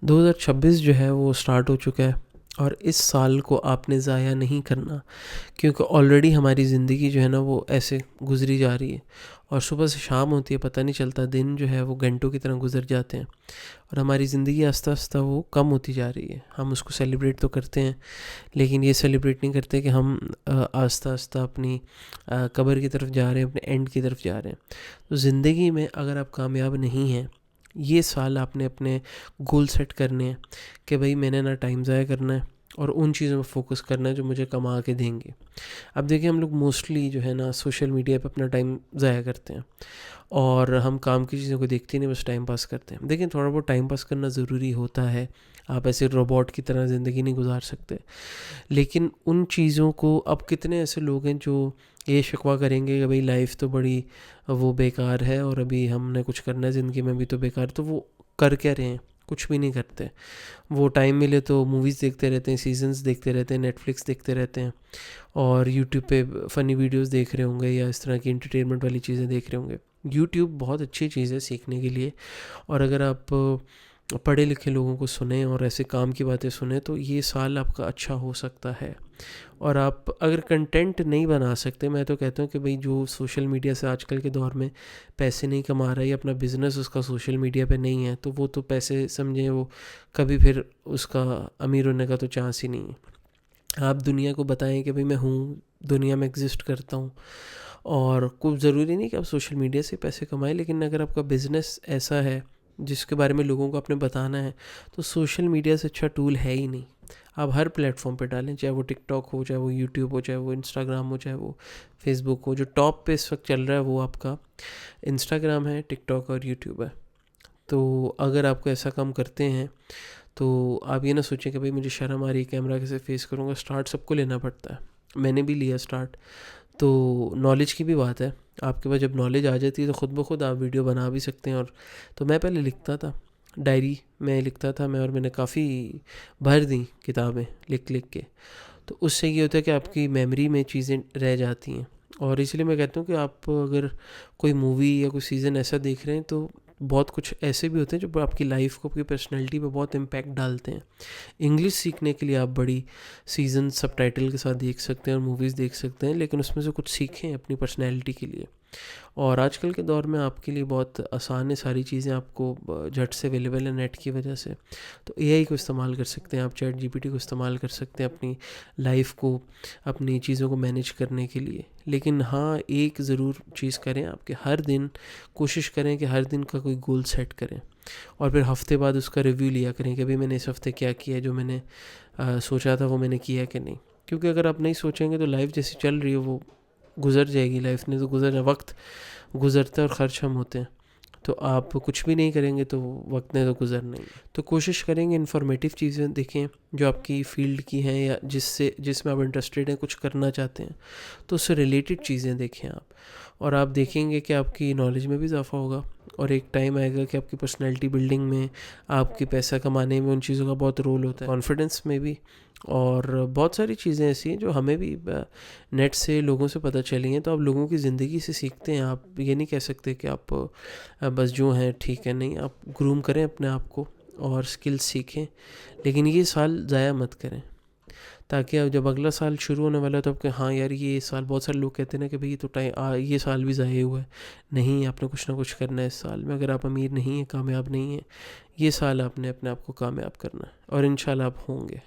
2026 जो है वो स्टार्ट हो चुका है और इस साल को आपने ज़ाया नहीं करना, क्योंकि ऑलरेडी हमारी ज़िंदगी जो है ना वो ऐसे गुजरी जा रही है और सुबह से शाम होती है, पता नहीं चलता, दिन जो है वो घंटों की तरह गुजर जाते हैं और हमारी ज़िंदगी आस्ता आस्ता वो कम होती जा रही है। हम उसको सेलिब्रेट तो करते हैं, लेकिन ये सेलिब्रेट नहीं करते कि हम आस्ता आस्ता अपनी कब्र की तरफ जा रहे हैं, अपने एंड की तरफ जा रहे हैं। तो ज़िंदगी में अगर आप कामयाब नहीं हैं, ये साल आपने अपने गोल सेट करने हैं कि भाई मैंने ना टाइम ज़ाया करना है और उन चीज़ों में फ़ोकस करना है जो मुझे कमा के देंगे। अब देखिए, हम लोग मोस्टली जो है ना सोशल मीडिया पे अपना टाइम ज़ाया करते हैं और हम काम की चीज़ों को देखते ही नहीं, बस टाइम पास करते हैं। देखिए, थोड़ा बहुत टाइम पास करना ज़रूरी होता है, आप ऐसे रोबोट की तरह ज़िंदगी नहीं गुजार सकते। लेकिन उन चीज़ों को, अब कितने ऐसे लोग हैं जो ये शिकवा करेंगे कि भाई लाइफ तो बड़ी वो बेकार है और अभी हमने कुछ करना है ज़िंदगी में भी तो बेकार, तो वो कर क्या रहे हैं? कुछ भी नहीं करते। वो टाइम मिले तो मूवीज़ देखते रहते हैं, सीजन्स देखते रहते हैं, नेटफ्लिक्स देखते रहते हैं और यूट्यूब पे फ़नी वीडियोस देख रहे होंगे या इस तरह की एंटरटेनमेंट वाली चीज़ें देख रहे होंगे। यूट्यूब बहुत अच्छी चीज़ है सीखने के लिए, और अगर आप पढ़े लिखे लोगों को सुने और ऐसे काम की बातें सुने तो ये साल आपका अच्छा हो सकता है। और आप अगर कंटेंट नहीं बना सकते, मैं तो कहता हूँ कि भाई जो सोशल मीडिया से आजकल के दौर में पैसे नहीं कमा रहा है या अपना बिज़नेस उसका सोशल मीडिया पे नहीं है, तो वो तो पैसे समझें वो कभी फिर उसका अमीर होने का तो चांस ही नहीं है। आप दुनिया को बताएं कि भाई मैं हूँ, दुनिया में एग्जिस्ट करता हूँ, और कुछ ज़रूरी नहीं कि आप सोशल मीडिया से पैसे कमाएं, लेकिन अगर आपका बिज़नेस ऐसा है जिसके बारे में लोगों को आपने बताना है, तो सोशल मीडिया से अच्छा टूल है ही नहीं। आप हर प्लेटफॉर्म पे डालें, चाहे वो टिकटॉक हो, चाहे वो यूट्यूब हो, चाहे वो इंस्टाग्राम हो, चाहे वो फेसबुक हो। जो टॉप पे इस वक्त चल रहा है वो आपका इंस्टाग्राम है, टिकटॉक और यूट्यूब है। तो अगर आपको ऐसा काम करते हैं तो आप ये ना सोचें कि भाई मुझे शर्म आ रही है, कैमरा कैसे फेस करूँगा। स्टार्ट सबको लेना पड़ता है, मैंने भी लिया स्टार्ट। तो नॉलेज की भी बात है, आपके पास जब नॉलेज आ जाती है तो ख़ुद ब खुद आप वीडियो बना भी सकते हैं। और तो मैं पहले लिखता था, डायरी में लिखता था मैं, और मैंने काफ़ी भर दी किताबें लिख लिख के। तो उससे ये होता है कि आपकी मेमोरी में चीज़ें रह जाती हैं। और इसलिए मैं कहता हूँ कि आप अगर कोई मूवी या कोई सीज़न ऐसा देख रहे हैं तो बहुत कुछ ऐसे भी होते हैं जो आपकी लाइफ को, आपकी पर्सनैलिटी पे बहुत इम्पैक्ट डालते हैं। इंग्लिश सीखने के लिए आप बड़ी सीज़न सबटाइटल के साथ देख सकते हैं और मूवीज़ देख सकते हैं, लेकिन उसमें से कुछ सीखें अपनी पर्सनैलिटी के लिए। और आजकल के दौर में आपके लिए बहुत आसान है, सारी चीज़ें आपको झट से अवेलेबल है नेट की वजह से। तो एआई को इस्तेमाल कर सकते हैं आप, चैट जीपीटी को इस्तेमाल कर सकते हैं अपनी लाइफ को, अपनी चीज़ों को मैनेज करने के लिए। लेकिन हाँ, एक ज़रूर चीज़ करें, आपके हर दिन कोशिश करें कि हर दिन का कोई गोल सेट करें और फिर हफ्ते बाद उसका रिव्यू लिया करें कि भाई मैंने इस हफ्ते क्या किया, जो मैंने सोचा था वो मैंने किया कि नहीं। क्योंकि अगर आप नहीं सोचेंगे तो लाइफ जैसी चल रही है वो गुजर जाएगी। लाइफ ने तो गुजरना, वक्त गुजरता है और ख़र्च हम होते हैं। तो आप कुछ भी नहीं करेंगे तो वक्त ने तो गुजरना ही है। तो कोशिश करेंगे इन्फॉर्मेटिव चीज़ें देखें जो आपकी फ़ील्ड की हैं या जिसमें आप इंटरेस्टेड हैं, कुछ करना चाहते हैं, तो उससे रिलेटेड चीज़ें देखें आप। और आप देखेंगे कि आपकी नॉलेज में भी इजाफा होगा और एक टाइम आएगा कि आपकी पर्सनैलिटी बिल्डिंग में, आपकी पैसा कमाने में उन चीज़ों का बहुत रोल होता है, कॉन्फिडेंस में भी। और बहुत सारी चीज़ें ऐसी हैं जो हमें भी नेट से, लोगों से पता चली हैं। तो आप लोगों की ज़िंदगी से सीखते हैं। आप ये नहीं कह सकते कि आप बस जो हैं ठीक है, नहीं, आप ग्रूम करें अपने आप को और स्किल्स सीखें। लेकिन ये साल ज़ाया मत करें, ताकि अब जब अगला साल शुरू होने वाला है तो आपके, हाँ यार ये साल, बहुत सारे लोग कहते हैं ना कि भाई ये तो ये साल भी ज़ाया हुआ है। नहीं, आपने कुछ ना कुछ करना है इस साल में। अगर आप अमीर नहीं हैं, कामयाब नहीं हैं, ये साल आपने अपने आप को कामयाब करना है और इंशाल्लाह आप होंगे।